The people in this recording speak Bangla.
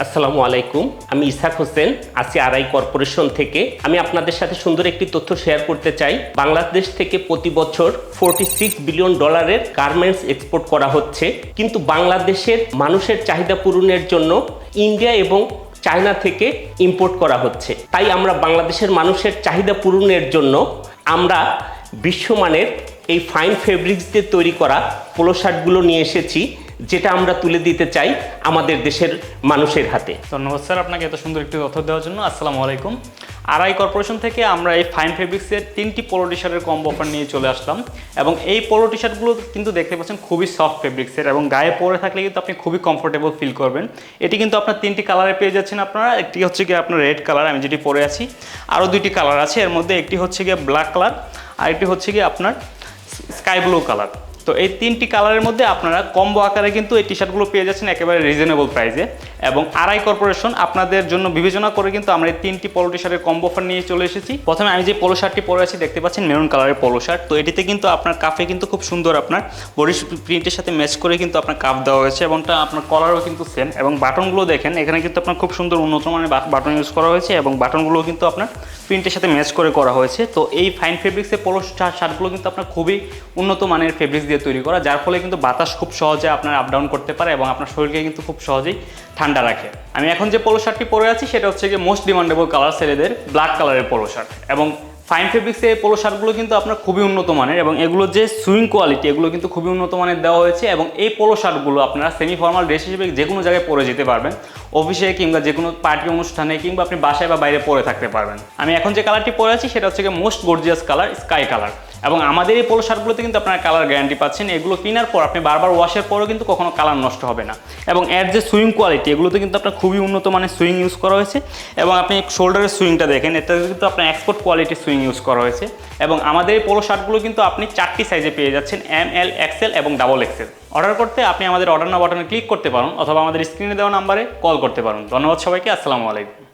আসসালামু আলাইকুম, আমি ইসাক হোসেন আছি আরআই কর্পোরেশন থেকে। আমি আপনাদের সাথে সুন্দর একটি তথ্য শেয়ার করতে চাই। বাংলাদেশ থেকে প্রতি বছর $46 বিলিয়ন গার্মেন্টস এক্সপোর্ট করা হচ্ছে, কিন্তু বাংলাদেশের মানুষের চাহিদা পূরণের জন্য ইন্ডিয়া এবং চায়না থেকে ইম্পোর্ট করা হচ্ছে। তাই আমরা বাংলাদেশের মানুষের চাহিদা পূরণের জন্য আমরা বিশ্বমানের এই ফাইন ফেব্রিক্স দিয়ে তৈরি করা পোলো শার্টগুলো নিয়ে এসেছি, যেটা আমরা তুলে দিতে চাই আমাদের দেশের মানুষের হাতে। ধন্যবাদ স্যার আপনাকে এত সুন্দর একটি তথ্য দেওয়ার জন্য। আসসালামু আলাইকুম। আরআই কর্পোরেশন থেকে আমরা এই ফাইন ফেব্রিক্সের 3টি পোলো টি শার্টের কম্বো অফার নিয়ে চলে আসলাম, এবং এই পোলো টি শার্টগুলো কিন্তু দেখতে পাচ্ছেন খুবই সফট ফেব্রিক্সের, এবং গায়ে পরে থাকলে কিন্তু আপনি খুবই কমফোর্টেবল ফিল করবেন। এটি কিন্তু আপনার 3টি কালারে পেয়ে যাচ্ছেন আপনারা। একটি হচ্ছে গিয়ে আপনার রেড কালার, আমি যেটি পরে আছি। আরও 2টি কালার আছে, এর মধ্যে একটি হচ্ছে গিয়ে ব্ল্যাক কালার, আর একটি হচ্ছে গিয়ে আপনার স্কাই ব্লু কালার। তো এই 3টি কালারের মধ্যে আপনারা কম্বো আকারে কিন্তু এই টি শার্টগুলো পেয়ে যাচ্ছেন একেবারে রিজনেবল প্রাইসে। এবং আরআই কর্পোরেশন আপনাদের জন্য বিবেচনা করে কিন্তু আমরা এই 3টি পোলো টি শার্টের কম্বো অফার নিয়ে চলে এসেছি। প্রথমে আমি যে পোলো শার্টটি পরে আছি দেখতে পাচ্ছেন মেরুন কালারের পোলো শার্ট। তো এটিতে কিন্তু আপনার কাফে কিন্তু খুব সুন্দর আপনার বডি প্রিন্টের সাথে ম্যাচ করে কিন্তু আপনার কাফ দেওয়া হয়েছে, এবং আপনার কলারও কিন্তু সেম। এবং বাটনগুলো দেখেন, এখানে কিন্তু আপনার খুব সুন্দর উন্নত মানের বাটন ইউজ করা হয়েছে, এবং বাটনগুলো কিন্তু আপনার প্রিন্টের সাথে ম্যাচ করে করা হয়েছে। তো এই ফাইন ফেব্রিক্সের পোলো শার্টগুলো কিন্তু আপনার খুবই উন্নত মানের ফেব্রিক্স দিয়ে তৈরি করা, যার ফলে কিন্তু বাতাস খুব সহজে আপনার আপ ডাউন করতে পারে এবং আপনার শরীরকে কিন্তু খুব সহজেই ঠান্ডা রাখে। আমি এখন যে পোলো শার্টটি পরে আছি সেটা হচ্ছে গিয়ে মোস্ট ডিমান্ডেবল কালার ছেলেদের ব্ল্যাক কালারের পোলো শার্ট। এবং ফাইন ফেব্রিক্সের এই পোলো শার্টগুলো কিন্তু আপনার খুবই উন্নত মানের, এবং এগুলোর যে সুইং কোয়ালিটি এগুলো কিন্তু খুবই উন্নত মানের দেওয়া হয়েছে। এবং এই পোলো শার্টগুলো আপনারা সেমি ফর্মাল ড্রেস হিসেবে যে কোনো জায়গায় পরে যেতে পারবেন, অফিসে কিংবা যে কোনো পার্টি অনুষ্ঠানে, কিংবা আপনি বাসায় বা বাইরে পরে থাকতে পারবেন। আমি এখন যে কালারটি পরে আছি সেটা হচ্ছে গিয়ে most gorgeous colour sky colour. এবং আমাদের এই পোলো শার্টগুলোতে কিন্তু আপনারা কালার গ্যারান্টি পাচ্ছেন। এগুলো কেনার পর আপনি বারবার ওয়াশের পরও কিন্তু কখনো কালার নষ্ট হবে না। এবং এর যে সুইং কোয়ালিটি এগুলোতে কিন্তু আপনার খুবই উন্নত মানের সুইং ইউজ করা হয়েছে। এবং আপনি শোল্ডারের সুইংটা দেখেন, এটা কিন্তু আপনার এক্সপোর্ট কোয়ালিটির সুইং ইউজ করা হয়েছে। এবং আমাদের এই পোলো শার্টগুলো কিন্তু আপনি 4টি সাইজে পেয়ে যাচ্ছেন, ML, XL এবং XXL। অর্ডার করতে আপনি আমাদের অর্ডার নাও বাটনে ক্লিক করতে পারেন, অথবা আমাদের স্ক্রিনে দেওয়া নাম্বারে কল করতে পারেন। ধন্যবাদ সবাইকে। আসসালামু আলাইকুম।